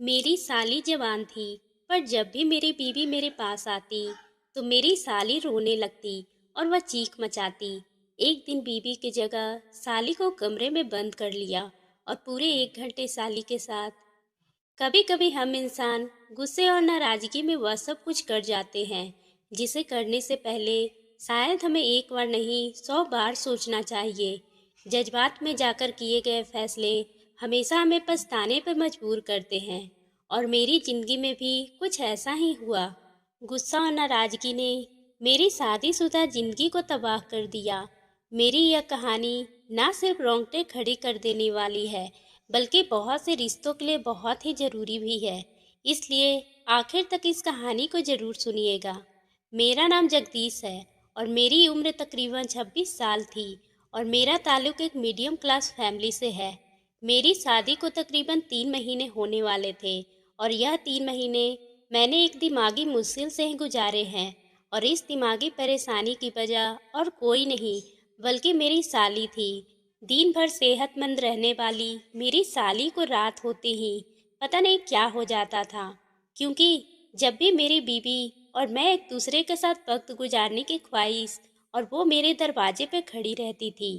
मेरी साली जवान थी, पर जब भी मेरी बीवी मेरे पास आती तो मेरी साली रोने लगती और वह चीख मचाती। एक दिन बीवी की जगह साली को कमरे में बंद कर लिया और पूरे 1 घंटे साली के साथ। कभी कभी हम इंसान गुस्से और नाराजगी में वह सब कुछ कर जाते हैं जिसे करने से पहले शायद हमें एक बार नहीं 100 बार सोचना चाहिए। जज्बात में जाकर किए गए फैसले हमेशा हमें पछताने पर मजबूर करते हैं, और मेरी जिंदगी में भी कुछ ऐसा ही हुआ। गुस्सा और नाराजगी ने मेरी शादीशुदा जिंदगी को तबाह कर दिया। मेरी यह कहानी ना सिर्फ रोंगटे खड़ी कर देने वाली है, बल्कि बहुत से रिश्तों के लिए बहुत ही ज़रूरी भी है। इसलिए आखिर तक इस कहानी को ज़रूर सुनिएगा। मेरा नाम जगदीश है और मेरी उम्र तकरीबन 26 साल थी, और मेरा ताल्लुक एक मीडियम क्लास फैमिली से है। मेरी शादी को तकरीबन 3 महीने होने वाले थे, और यह 3 महीने मैंने एक दिमागी मुश्किल से ही गुजारे हैं। और इस दिमागी परेशानी की वजह और कोई नहीं बल्कि मेरी साली थी। दिन भर सेहतमंद रहने वाली मेरी साली को रात होते ही पता नहीं क्या हो जाता था, क्योंकि जब भी मेरी बीवी और मैं एक दूसरे के साथ वक्त गुजारने की ख्वाहिश और वो मेरे दरवाजे पे खड़ी रहती थी।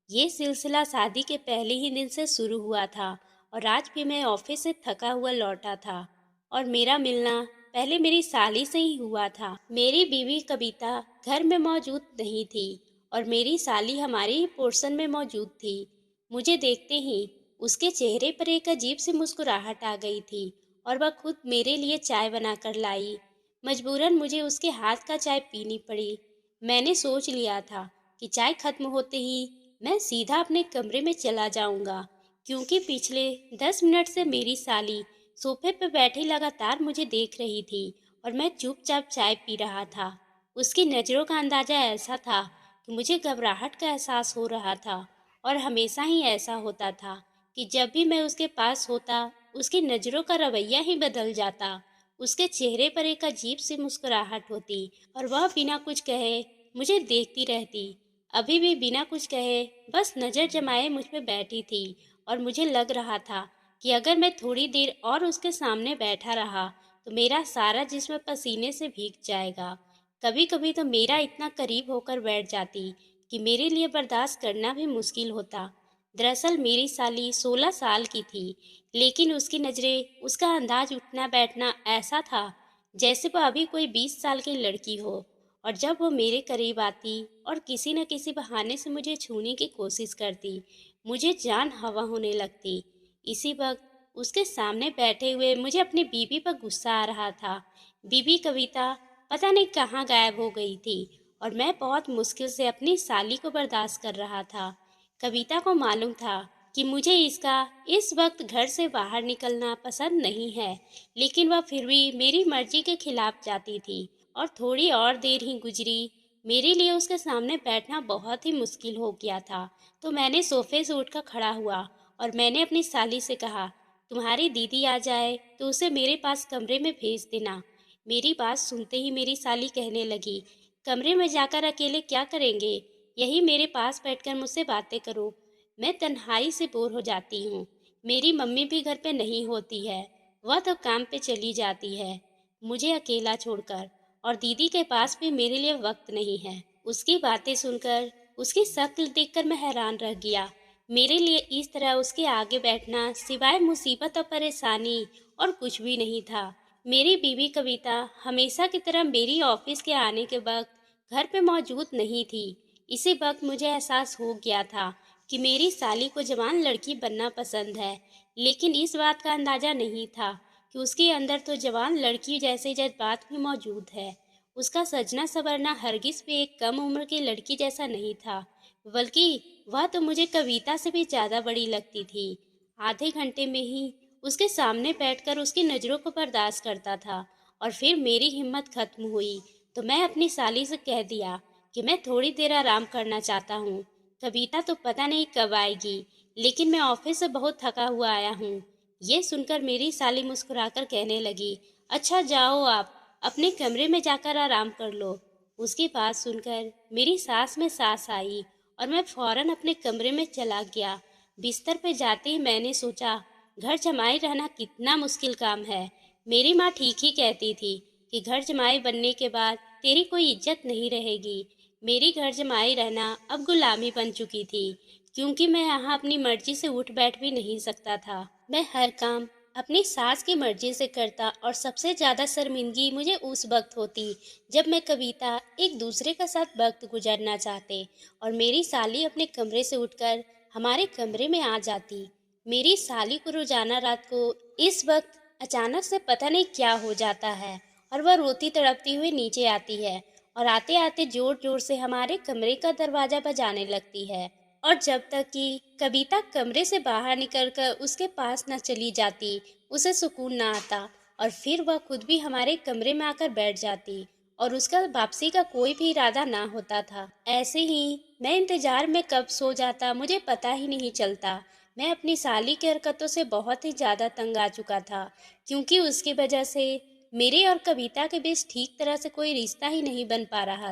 ये सिलसिला शादी के पहले ही दिन से शुरू हुआ था, और आज भी मैं ऑफिस से थका हुआ लौटा था और मेरा मिलना पहले मेरी साली से ही हुआ था। मेरी बीवी कविता घर में मौजूद नहीं थी और मेरी साली हमारे ही पोर्शन में मौजूद थी। मुझे देखते ही उसके चेहरे पर एक अजीब सी मुस्कुराहट आ गई थी और वह खुद मेरे लिए चाय बनाकर लाई। मजबूरन मुझे उसके हाथ का चाय पीनी पड़ी। मैंने सोच लिया था कि चाय खत्म होते ही मैं सीधा अपने कमरे में चला जाऊंगा, क्योंकि पिछले 10 मिनट से मेरी साली सोफे पर बैठी लगातार मुझे देख रही थी और मैं चुपचाप चाय पी रहा था। उसकी नज़रों का अंदाज़ा ऐसा था कि मुझे घबराहट का एहसास हो रहा था, और हमेशा ही ऐसा होता था कि जब भी मैं उसके पास होता उसकी नज़रों का रवैया ही बदल जाता। उसके चेहरे पर एक अजीब सी मुस्कुराहट होती और वह बिना कुछ कहे मुझे देखती रहती। अभी भी बिना कुछ कहे बस नज़र जमाए मुझ पे बैठी थी, और मुझे लग रहा था कि अगर मैं थोड़ी देर और उसके सामने बैठा रहा तो मेरा सारा जिस्म पसीने से भीग जाएगा। कभी कभी तो मेरा इतना करीब होकर बैठ जाती कि मेरे लिए बर्दाश्त करना भी मुश्किल होता। दरअसल मेरी साली 16 साल की थी, लेकिन उसकी नज़रें, उसका अंदाज उठना बैठना ऐसा था जैसे वह अभी कोई 20 साल की लड़की हो। और जब वो मेरे करीब आती और किसी न किसी बहाने से मुझे छूने की कोशिश करती, मुझे जान हवा होने लगती। इसी वक्त उसके सामने बैठे हुए मुझे अपनी बीवी पर गुस्सा आ रहा था। बीवी कविता पता नहीं कहाँ गायब हो गई थी, और मैं बहुत मुश्किल से अपनी साली को बर्दाश्त कर रहा था। कविता को मालूम था कि मुझे इसका इस वक्त घर से बाहर निकलना पसंद नहीं है, लेकिन वह फिर भी मेरी मर्जी के खिलाफ जाती थी। और थोड़ी और देर ही गुजरी, मेरे लिए उसके सामने बैठना बहुत ही मुश्किल हो गया था। तो मैंने सोफे से उठकर खड़ा हुआ और मैंने अपनी साली से कहा, तुम्हारी दीदी आ जाए तो उसे मेरे पास कमरे में भेज देना। मेरी बात सुनते ही मेरी साली कहने लगी, कमरे में जाकर अकेले क्या करेंगे, यही मेरे पास बैठकर मुझसे बातें करो। मैं तन्हाई से बोर हो जाती हूँ। मेरी मम्मी भी घर पे नहीं होती है, वह तो काम पे चली जाती है मुझे अकेला छोड़कर, और दीदी के पास भी मेरे लिए वक्त नहीं है। उसकी बातें सुनकर, उसकी शक्ल देखकर मैं हैरान रह गया। मेरे लिए इस तरह उसके आगे बैठना सिवाय मुसीबत और परेशानी और कुछ भी नहीं था। मेरी बीवी कविता हमेशा की तरह मेरी ऑफिस के आने के वक्त घर पे मौजूद नहीं थी। इसी वक्त मुझे एहसास हो गया था कि मेरी साली को जवान लड़की बनना पसंद है, लेकिन इस बात का अंदाज़ा नहीं था कि उसके अंदर तो जवान लड़की जैसे जज्बात भी मौजूद है। उसका सजना संवरना हरगिज भी एक कम उम्र की लड़की जैसा नहीं था, बल्कि वह तो मुझे कविता से भी ज़्यादा बड़ी लगती थी। आधे घंटे में ही उसके सामने बैठकर उसकी नज़रों को बर्दाश्त करता था, और फिर मेरी हिम्मत खत्म हुई तो मैं अपनी साली से कह दिया कि मैं थोड़ी देर आराम करना चाहता हूँ। कविता तो पता नहीं कब आएगी, लेकिन मैं ऑफिस से बहुत थका हुआ आया हूँ। ये सुनकर मेरी साली मुस्कुराकर कहने लगी, अच्छा जाओ, आप अपने कमरे में जाकर आराम कर लो। उसकी बात सुनकर मेरी सांस में सांस आई और मैं फौरन अपने कमरे में चला गया। बिस्तर पर जाते ही मैंने सोचा, घर जमाई रहना कितना मुश्किल काम है। मेरी माँ ठीक ही कहती थी कि घर जमाई बनने के बाद तेरी कोई इज्जत नहीं रहेगी। मेरी घर जमाई रहना अब गुलामी बन चुकी थी, क्योंकि मैं यहाँ अपनी मर्जी से उठ बैठ भी नहीं सकता था। मैं हर काम अपनी सास की मर्जी से करता और सबसे ज़्यादा शर्मिंदगी मुझे उस वक्त होती जब मैं कविता एक दूसरे के साथ वक्त गुजारना चाहते और मेरी साली अपने कमरे से उठकर हमारे कमरे में आ जाती। मेरी साली को रोजाना रात को इस वक्त अचानक से पता नहीं क्या हो जाता है और वह रोती तड़पती हुई नीचे आती है और आते आते जोर जोर से हमारे कमरे का दरवाजा बजाने लगती है। और जब तक कि कविता कमरे से बाहर निकलकर उसके पास न चली जाती, उसे सुकून ना आता और फिर वह खुद भी हमारे कमरे में आकर बैठ जाती और उसका वापसी का कोई भी इरादा ना होता था। ऐसे ही मैं इंतजार में कब सो जाता मुझे पता ही नहीं चलता। मैं अपनी साली की हरकतों से बहुत ही ज़्यादा तंग आ चुका था, क्योंकि उसकी वजह से मेरे और कविता के बीच ठीक तरह से कोई रिश्ता ही नहीं बन पा रहा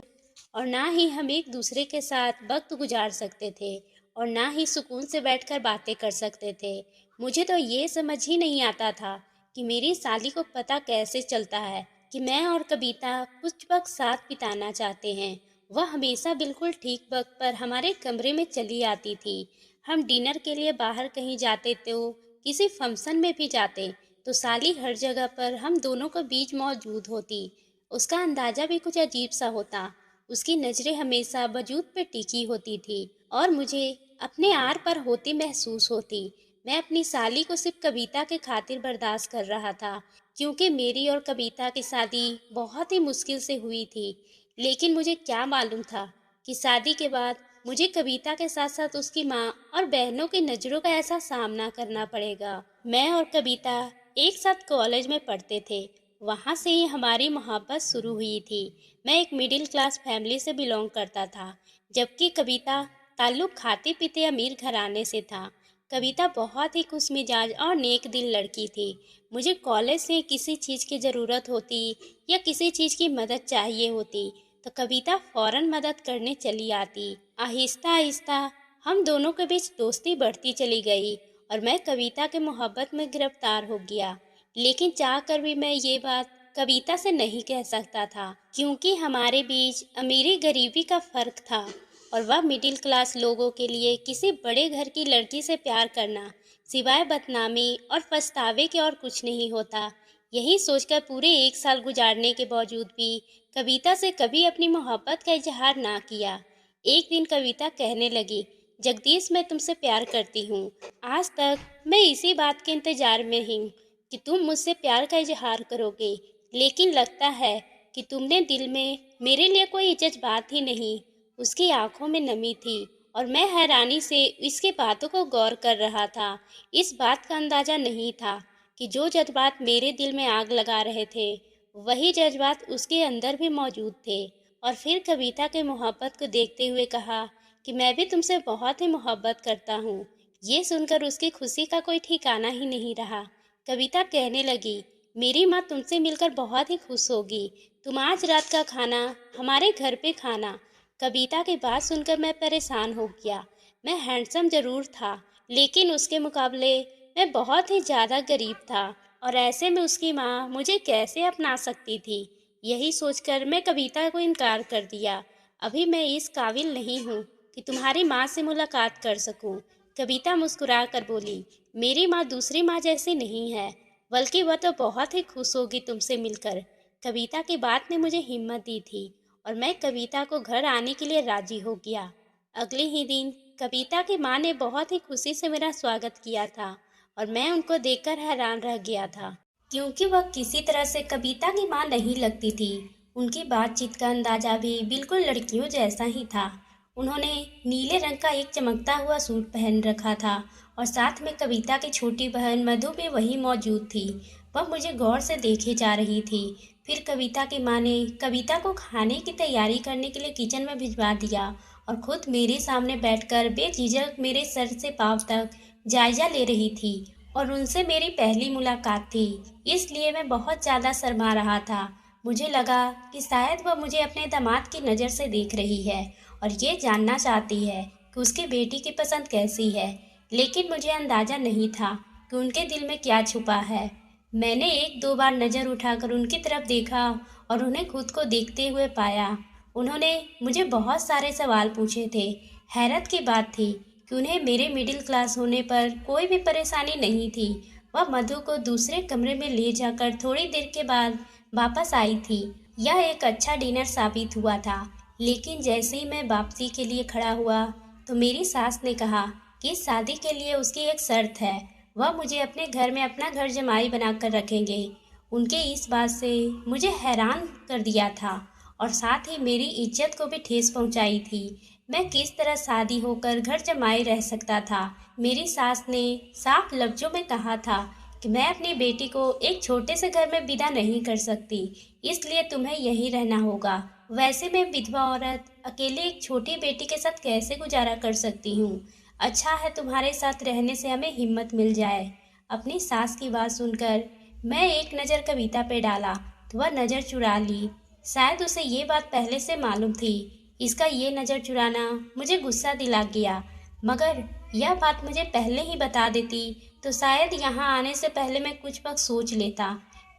और ना ही हम एक दूसरे के साथ वक्त गुजार सकते थे और ना ही सुकून से बैठकर बातें कर सकते थे। मुझे तो ये समझ ही नहीं आता था कि मेरी साली को पता कैसे चलता है कि मैं और कविता कुछ वक्त साथ बिताना चाहते हैं। वह हमेशा बिल्कुल ठीक वक्त पर हमारे कमरे में चली आती थी। हम डिनर के लिए बाहर कहीं जाते तो किसी फंक्शन में भी जाते तो साली हर जगह पर हम दोनों के बीच मौजूद होती। उसका अंदाजा भी कुछ अजीब सा होता। उसकी नज़रें हमेशा वजूद पे टिकी होती थी और मुझे अपने आर पर होती महसूस होती। मैं अपनी साली को सिर्फ कविता के खातिर बर्दाश्त कर रहा था, क्योंकि मेरी और कविता की शादी बहुत ही मुश्किल से हुई थी। लेकिन मुझे क्या मालूम था कि शादी के बाद मुझे कविता के साथ साथ उसकी माँ और बहनों की नज़रों का ऐसा सामना करना पड़ेगा। मैं और कविता एक साथ कॉलेज में पढ़ते थे, वहाँ से ही हमारी मोहब्बत शुरू हुई थी। मैं एक मिडिल क्लास फैमिली से बिलोंग करता था, जबकि कविता ताल्लुक़ खाते पीते अमीर घराने से था। कविता बहुत ही खुशमिजाज और नेक दिल लड़की थी। मुझे कॉलेज से किसी चीज़ की ज़रूरत होती या किसी चीज़ की मदद चाहिए होती तो कविता फौरन मदद करने चली आती। आहिस्ता आहिस्ता हम दोनों के बीच दोस्ती बढ़ती चली गई और मैं कविता के मोहब्बत में गिरफ्तार हो गया। लेकिन चाह कर भी मैं ये बात कविता से नहीं कह सकता था, क्योंकि हमारे बीच अमीरी गरीबी का फर्क था और वह मिडिल क्लास लोगों के लिए किसी बड़े घर की लड़की से प्यार करना सिवाय बदनामी और पछतावे के और कुछ नहीं होता। यही सोचकर पूरे एक साल गुजारने के बावजूद भी कविता से कभी अपनी मोहब्बत का इजहार ना किया। एक दिन कविता कहने लगी, जगदीश मैं तुमसे प्यार करती हूँ। आज तक मैं इसी बात के इंतजार में हूँ कि तुम मुझसे प्यार का इजहार करोगे, लेकिन लगता है कि तुमने दिल में मेरे लिए कोई जज्बात ही नहीं। उसकी आंखों में नमी थी और मैं हैरानी से इसकी बातों को गौर कर रहा था। इस बात का अंदाजा नहीं था कि जो जज्बात मेरे दिल में आग लगा रहे थे, वही जज्बात उसके अंदर भी मौजूद थे। और फिर कविता के मोहब्बत को देखते हुए कहा कि मैं भी तुमसे बहुत ही मोहब्बत करता हूँ। ये सुनकर उसकी खुशी का कोई ठिकाना ही नहीं रहा। कविता कहने लगी, मेरी माँ तुमसे मिलकर बहुत ही खुश होगी। तुम आज रात का खाना हमारे घर पे खाना। कविता की बात सुनकर मैं परेशान हो गया। मैं हैंडसम जरूर था, लेकिन उसके मुकाबले मैं बहुत ही ज़्यादा गरीब था और ऐसे में उसकी माँ मुझे कैसे अपना सकती थी। यही सोचकर मैं कविता को इनकार कर दिया। अभी मैं इस काबिल नहीं हूँ कि तुम्हारी माँ से मुलाकात कर सकूँ। कविता मुस्कुरा कर बोली, मेरी माँ दूसरी माँ जैसी नहीं है, बल्कि वह तो बहुत ही खुश होगी तुमसे मिलकर। कविता की बात ने मुझे हिम्मत दी थी और मैं कविता को घर आने के लिए राजी हो गया। अगले ही दिन कविता की माँ ने बहुत ही खुशी से मेरा स्वागत किया था और मैं उनको देखकर हैरान रह गया था, क्योंकि वह किसी तरह से कविता की माँ नहीं लगती थी। उनकी बातचीत का अंदाजा भी बिल्कुल लड़कियों जैसा ही था। उन्होंने नीले रंग का एक चमकता हुआ सूट पहन रखा था और साथ में कविता की छोटी बहन मधु भी वहीं मौजूद थी। वह मुझे गौर से देखे जा रही थी। फिर कविता की माँ ने कविता को खाने की तैयारी करने के लिए किचन में भिजवा दिया और खुद मेरे सामने बैठकर बेझिझक मेरे सर से पाँव तक जायजा ले रही थी। और उनसे मेरी पहली मुलाकात थी, इसलिए मैं बहुत ज़्यादा शर्मा रहा था। मुझे लगा कि शायद वह मुझे अपने दामाद की नज़र से देख रही है और ये जानना चाहती है कि उसकी बेटी की पसंद कैसी है। लेकिन मुझे अंदाज़ा नहीं था कि उनके दिल में क्या छुपा है। मैंने एक दो बार नज़र उठाकर उनकी तरफ देखा और उन्हें खुद को देखते हुए पाया। उन्होंने मुझे बहुत सारे सवाल पूछे थे। हैरत की बात थी कि उन्हें मेरे मिडिल क्लास होने पर कोई भी परेशानी नहीं थी। वह मधु को दूसरे कमरे में ले जाकर थोड़ी देर के बाद वापस आई थी। यह एक अच्छा डिनर साबित हुआ था। लेकिन जैसे ही मैं वापसी के लिए खड़ा हुआ तो मेरी सास ने कहा कि इस शादी के लिए उसकी एक शर्त है, वह मुझे अपने घर में अपना घर जमाई बनाकर रखेंगे। उनके इस बात से मुझे हैरान कर दिया था और साथ ही मेरी इज्जत को भी ठेस पहुंचाई थी। मैं किस तरह शादी होकर घर जमाई रह सकता था। मेरी सास ने साफ लफ्जों में कहा था कि मैं अपनी बेटी को एक छोटे से घर में विदा नहीं कर सकती, इसलिए तुम्हें यहीं रहना होगा। वैसे मैं विधवा औरत अकेले एक छोटी बेटी के साथ कैसे गुजारा कर सकती हूँ। अच्छा है तुम्हारे साथ रहने से हमें हिम्मत मिल जाए। अपनी सास की बात सुनकर मैं एक नज़र कविता पे डाला तो वह नज़र चुरा ली। शायद उसे ये बात पहले से मालूम थी। इसका ये नज़र चुराना मुझे गुस्सा दिला गया, मगर यह बात मुझे पहले ही बता देती तो शायद यहाँ आने से पहले मैं कुछ वक्त सोच लेता।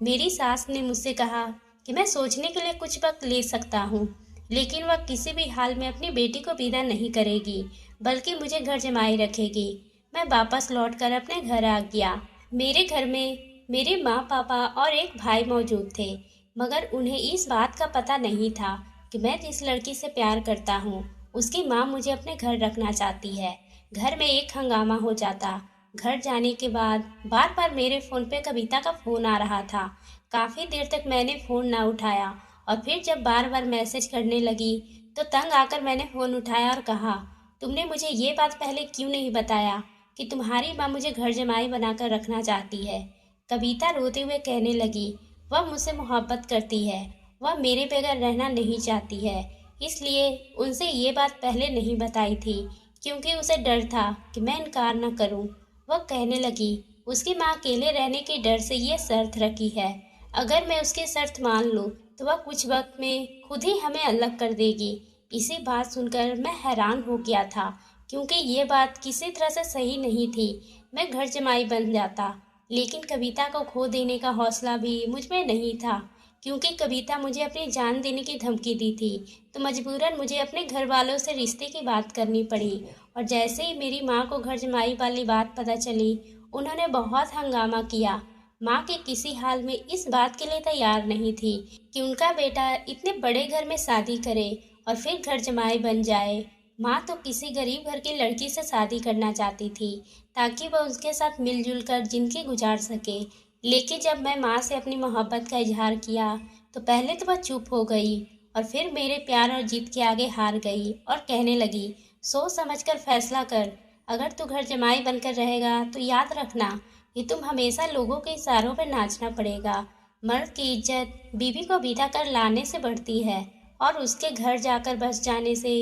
मेरी सास ने मुझसे कहा कि मैं सोचने के लिए कुछ वक्त ले सकता हूँ, लेकिन वह किसी भी हाल में अपनी बेटी को विदा नहीं करेगी, बल्कि मुझे घर जमाई रखेगी। मैं वापस लौटकर अपने घर आ गया। मेरे घर में मेरे माँ पापा और एक भाई मौजूद थे, मगर उन्हें इस बात का पता नहीं था कि मैं जिस लड़की से प्यार करता हूँ उसकी माँ मुझे अपने घर रखना चाहती है। घर में एक हंगामा हो जाता। घर जाने के बाद बार बार मेरे फ़ोन पे कविता का फ़ोन आ रहा था। काफ़ी देर तक मैंने फ़ोन ना उठाया और फिर जब बार बार मैसेज करने लगी तो तंग आकर मैंने फ़ोन उठाया और कहा, तुमने मुझे ये बात पहले क्यों नहीं बताया कि तुम्हारी माँ मुझे घर जमाई बनाकर रखना चाहती है। कविता रोते हुए कहने लगी, वह मुझसे मोहब्बत करती है, वह मेरे बगैर रहना नहीं चाहती है, इसलिए उनसे ये बात पहले नहीं बताई थी क्योंकि उसे डर था कि मैं इनकार न करूं। वह कहने लगी, उसकी माँ अकेले रहने के डर से ये शर्त रखी है, अगर मैं उसकी शर्त मान लूं तो वह कुछ वक्त में खुद ही हमें अलग कर देगी। इसी बात सुनकर मैं हैरान हो गया था क्योंकि ये बात किसी तरह से सही नहीं थी। मैं घर जमाई बन जाता, लेकिन कविता को खो देने का हौसला भी मुझ में नहीं था क्योंकि कविता मुझे अपनी जान देने की धमकी दी थी। तो मजबूरन मुझे अपने घर वालों से रिश्ते की बात करनी पड़ी और जैसे ही मेरी माँ को घर जमाई वाली बात पता चली उन्होंने बहुत हंगामा किया। माँ के किसी हाल में इस बात के लिए तैयार नहीं थी कि उनका बेटा इतने बड़े घर में शादी करे और फिर घर जमाई बन जाए। माँ तो किसी गरीब घर की लड़की से शादी करना चाहती थी ताकि वह उसके साथ मिलजुल कर जिंदगी गुजार सके। लेकिन जब मैं माँ से अपनी मोहब्बत का इजहार किया तो पहले तो वह चुप हो गई और फिर मेरे प्यार और जिद के आगे हार गई और कहने लगी, सोच समझकर फैसला कर, अगर तू घर जमाई बनकर रहेगा तो याद रखना कि तुम हमेशा लोगों के इशारों पर नाचना पड़ेगा। मर्द की इज्जत बीवी को विदा कर लाने से बढ़ती है और उसके घर जाकर बस जाने से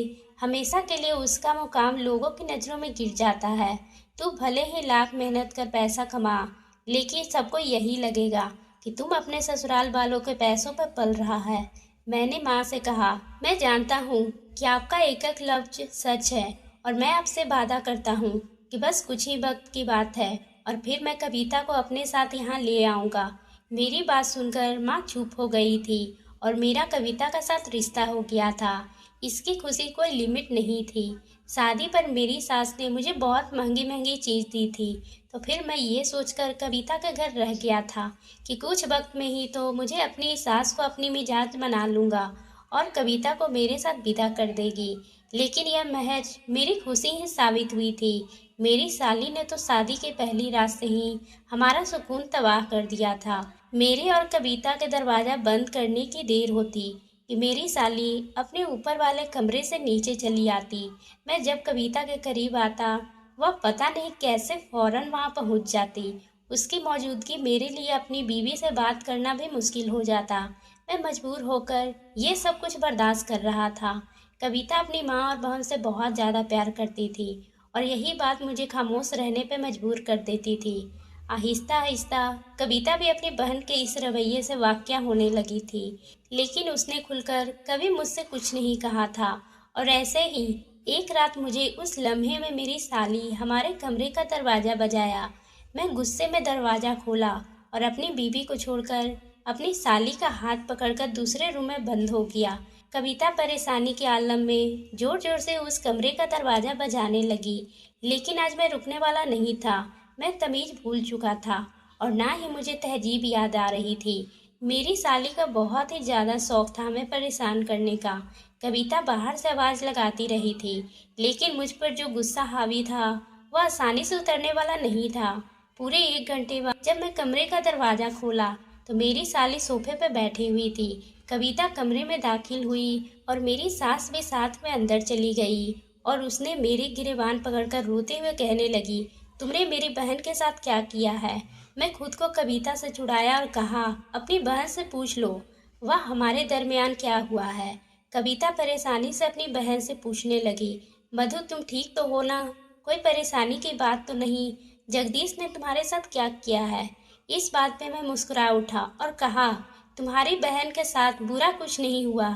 हमेशा के लिए उसका मुकाम लोगों की नज़रों में गिर जाता है। तू भले ही लाख मेहनत कर पैसा कमा, लेकिन सबको यही लगेगा कि तुम अपने ससुराल वालों के पैसों पर पल रहा है। मैंने माँ से कहा, मैं जानता हूँ कि आपका एक एक लफ्ज सच है और मैं आपसे वादा करता हूँ कि बस कुछ ही वक्त की बात है और फिर मैं कविता को अपने साथ यहाँ ले आऊँगा। मेरी बात सुनकर माँ चुप हो गई थी और मेरा कविता का साथ रिश्ता हो गया था। इसकी खुशी कोई लिमिट नहीं थी। शादी पर मेरी सास ने मुझे बहुत महंगी महंगी चीज़ दी थी, तो फिर मैं ये सोचकर कविता के घर रह गया था कि कुछ वक्त में ही तो मुझे अपनी सास को अपनी मिजाज बना लूँगा और कविता को मेरे साथ विदा कर देगी। लेकिन यह महज मेरी खुशी ही साबित हुई थी। मेरी साली ने तो शादी के पहली रात से ही हमारा सुकून तबाह कर दिया था। मेरे और कविता के दरवाज़ा बंद करने की देर होती कि मेरी साली अपने ऊपर वाले कमरे से नीचे चली आती। मैं जब कविता के करीब आता वह पता नहीं कैसे फौरन वहां पहुंच जाती। उसकी मौजूदगी मेरे लिए अपनी बीवी से बात करना भी मुश्किल हो जाता। मैं मजबूर होकर ये सब कुछ बर्दाश्त कर रहा था। कविता अपनी माँ और बहन से बहुत ज़्यादा प्यार करती थी और यही बात मुझे खामोश रहने पे मजबूर कर देती थी। आहिस्ता आहिस्ता कविता भी अपनी बहन के इस रवैये से वाकिया होने लगी थी, लेकिन उसने खुलकर कभी मुझसे कुछ नहीं कहा था। और ऐसे ही एक रात मुझे उस लम्हे में मेरी साली हमारे कमरे का दरवाज़ा बजाया। मैं गुस्से में दरवाज़ा खोला और अपनी बीवी को छोड़कर अपनी साली का हाथ पकड़कर दूसरे रूम में बंद हो गया। कविता परेशानी के आलम में जोर जोर से उस कमरे का दरवाज़ा बजाने लगी, लेकिन आज मैं रुकने वाला नहीं था। मैं तमीज़ भूल चुका था और ना ही मुझे तहजीब याद आ रही थी। मेरी साली का बहुत ही ज़्यादा शौक था हमें परेशान करने का। कविता बाहर से आवाज़ लगाती रही थी, लेकिन मुझ पर जो गुस्सा हावी था वह आसानी से उतरने वाला नहीं था। पूरे 1 घंटे बाद जब मैं कमरे का दरवाज़ा खोला तो मेरी साली सोफे पर बैठी हुई थी। कविता कमरे में दाखिल हुई और मेरी सास भी साथ में अंदर चली गई और उसने मेरी गिरेबान पकड़कर रोते हुए कहने लगी, तुमने मेरी बहन के साथ क्या किया है? मैं खुद को कविता से छुड़ाया और कहा, अपनी बहन से पूछ लो, वह हमारे दरमियान क्या हुआ है? कविता परेशानी से अपनी बहन से पूछने लगी, मधु तुम ठीक तो हो ना? कोई परेशानी की बात तो नहीं? जगदीश ने तुम्हारे साथ क्या किया है? इस बात पे मैं मुस्कुरा उठा और कहा, तुम्हारी बहन के साथ बुरा कुछ नहीं हुआ,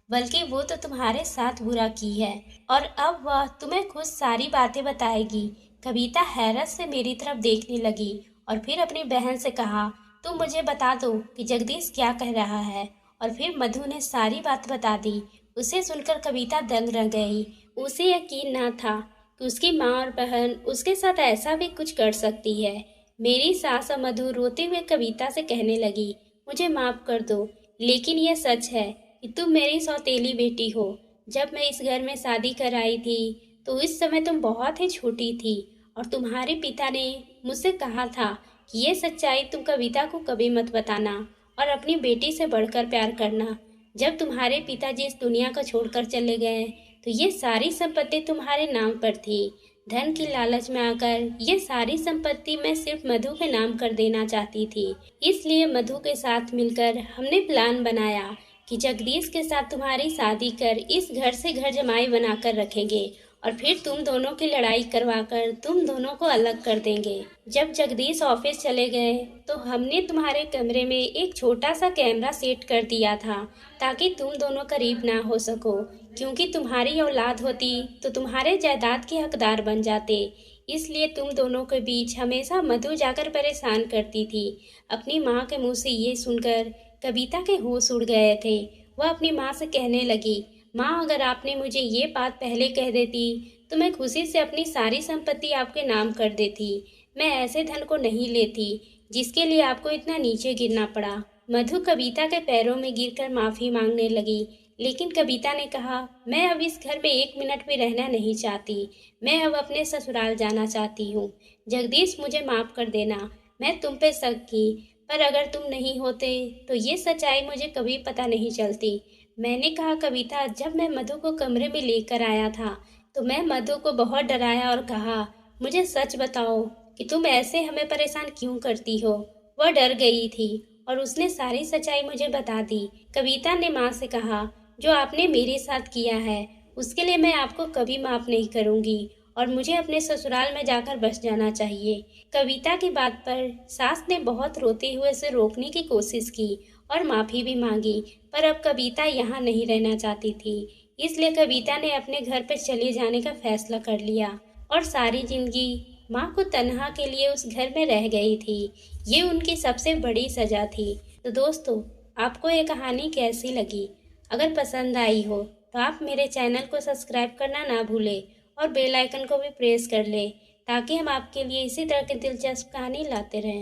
बल्कि वो तो तुम्हारे साथ बुरा की है और अब वह तुम्हें खुद सारी बातें बताएगी। कविता हैरत से मेरी तरफ देखने लगी और फिर अपनी बहन से कहा, तुम मुझे बता दो कि जगदीश क्या कह रहा है। और फिर मधु ने सारी बात बता दी। उसे सुनकर कविता दंग रह गई। उसे यकीन ना था कि उसकी माँ और बहन उसके साथ ऐसा भी कुछ कर सकती है। मेरी सास और मधु रोते हुए कविता से कहने लगी, मुझे माफ कर दो, लेकिन यह सच है कि तुम मेरी सौतेली बेटी हो। जब मैं इस घर में शादी कर आई थी तो इस समय तुम बहुत ही छोटी थी और तुम्हारे पिता ने मुझसे कहा था कि ये सच्चाई तुम कविता को कभी मत बताना और अपनी बेटी से बढ़कर प्यार करना। जब तुम्हारे पिताजी इस दुनिया को छोड़कर चले गए तो ये सारी संपत्ति तुम्हारे नाम पर थी। धन की लालच में आकर ये सारी संपत्ति मैं सिर्फ मधु के नाम कर देना चाहती थी। इसलिए मधु के साथ मिलकर हमने प्लान बनाया कि जगदीश के साथ तुम्हारी शादी कर इस घर से घर जमाई बनाकर रखेंगे और फिर तुम दोनों की लड़ाई करवाकर तुम दोनों को अलग कर देंगे। जब जगदीश ऑफिस चले गए तो हमने तुम्हारे कमरे में एक छोटा सा कैमरा सेट कर दिया था ताकि तुम दोनों करीब ना हो सको, क्योंकि तुम्हारी औलाद होती तो तुम्हारे जायदाद के हकदार बन जाते। इसलिए तुम दोनों के बीच हमेशा मधु जाकर परेशान करती थी। अपनी माँ के मुंह से ये सुनकर कविता के होश उड़ गए थे। वह अपनी माँ से कहने लगी, माँ अगर आपने मुझे ये बात पहले कह देती तो मैं खुशी से अपनी सारी संपत्ति आपके नाम कर देती। मैं ऐसे धन को नहीं लेती जिसके लिए आपको इतना नीचे गिरना पड़ा। मधु कविता के पैरों में गिरकर माफ़ी मांगने लगी, लेकिन कविता ने कहा, मैं अब इस घर में 1 मिनट भी रहना नहीं चाहती। मैं अब अपने ससुराल जाना चाहती हूँ। जगदीश मुझे माफ़ कर देना, मैं तुम पे शक की, पर अगर तुम नहीं होते तो ये सच्चाई मुझे कभी पता नहीं चलती। मैंने कहा, कविता जब मैं मधु को कमरे में लेकर आया था तो मैं मधु को बहुत डराया और कहा, मुझे सच बताओ कि तुम ऐसे हमें परेशान क्यों करती हो। वह डर गई थी और उसने सारी सच्चाई मुझे बता दी। कविता ने माँ से कहा, जो आपने मेरे साथ किया है उसके लिए मैं आपको कभी माफ़ नहीं करूँगी और मुझे अपने ससुराल में जाकर बस जाना चाहिए। कविता की बात पर सास ने बहुत रोते हुए उसे रोकने की कोशिश की और माफ़ी भी मांगी, पर अब कविता यहाँ नहीं रहना चाहती थी। इसलिए कविता ने अपने घर पर चले जाने का फैसला कर लिया और सारी जिंदगी माँ को तन्हा के लिए उस घर में रह गई थी। ये उनकी सबसे बड़ी सजा थी। तो दोस्तों, आपको ये कहानी कैसी लगी? अगर पसंद आई हो तो आप मेरे चैनल को सब्सक्राइब करना ना भूलें और बेल आइकन को भी प्रेस कर लें ताकि हम आपके लिए इसी तरह की दिलचस्प कहानी लाते रहें।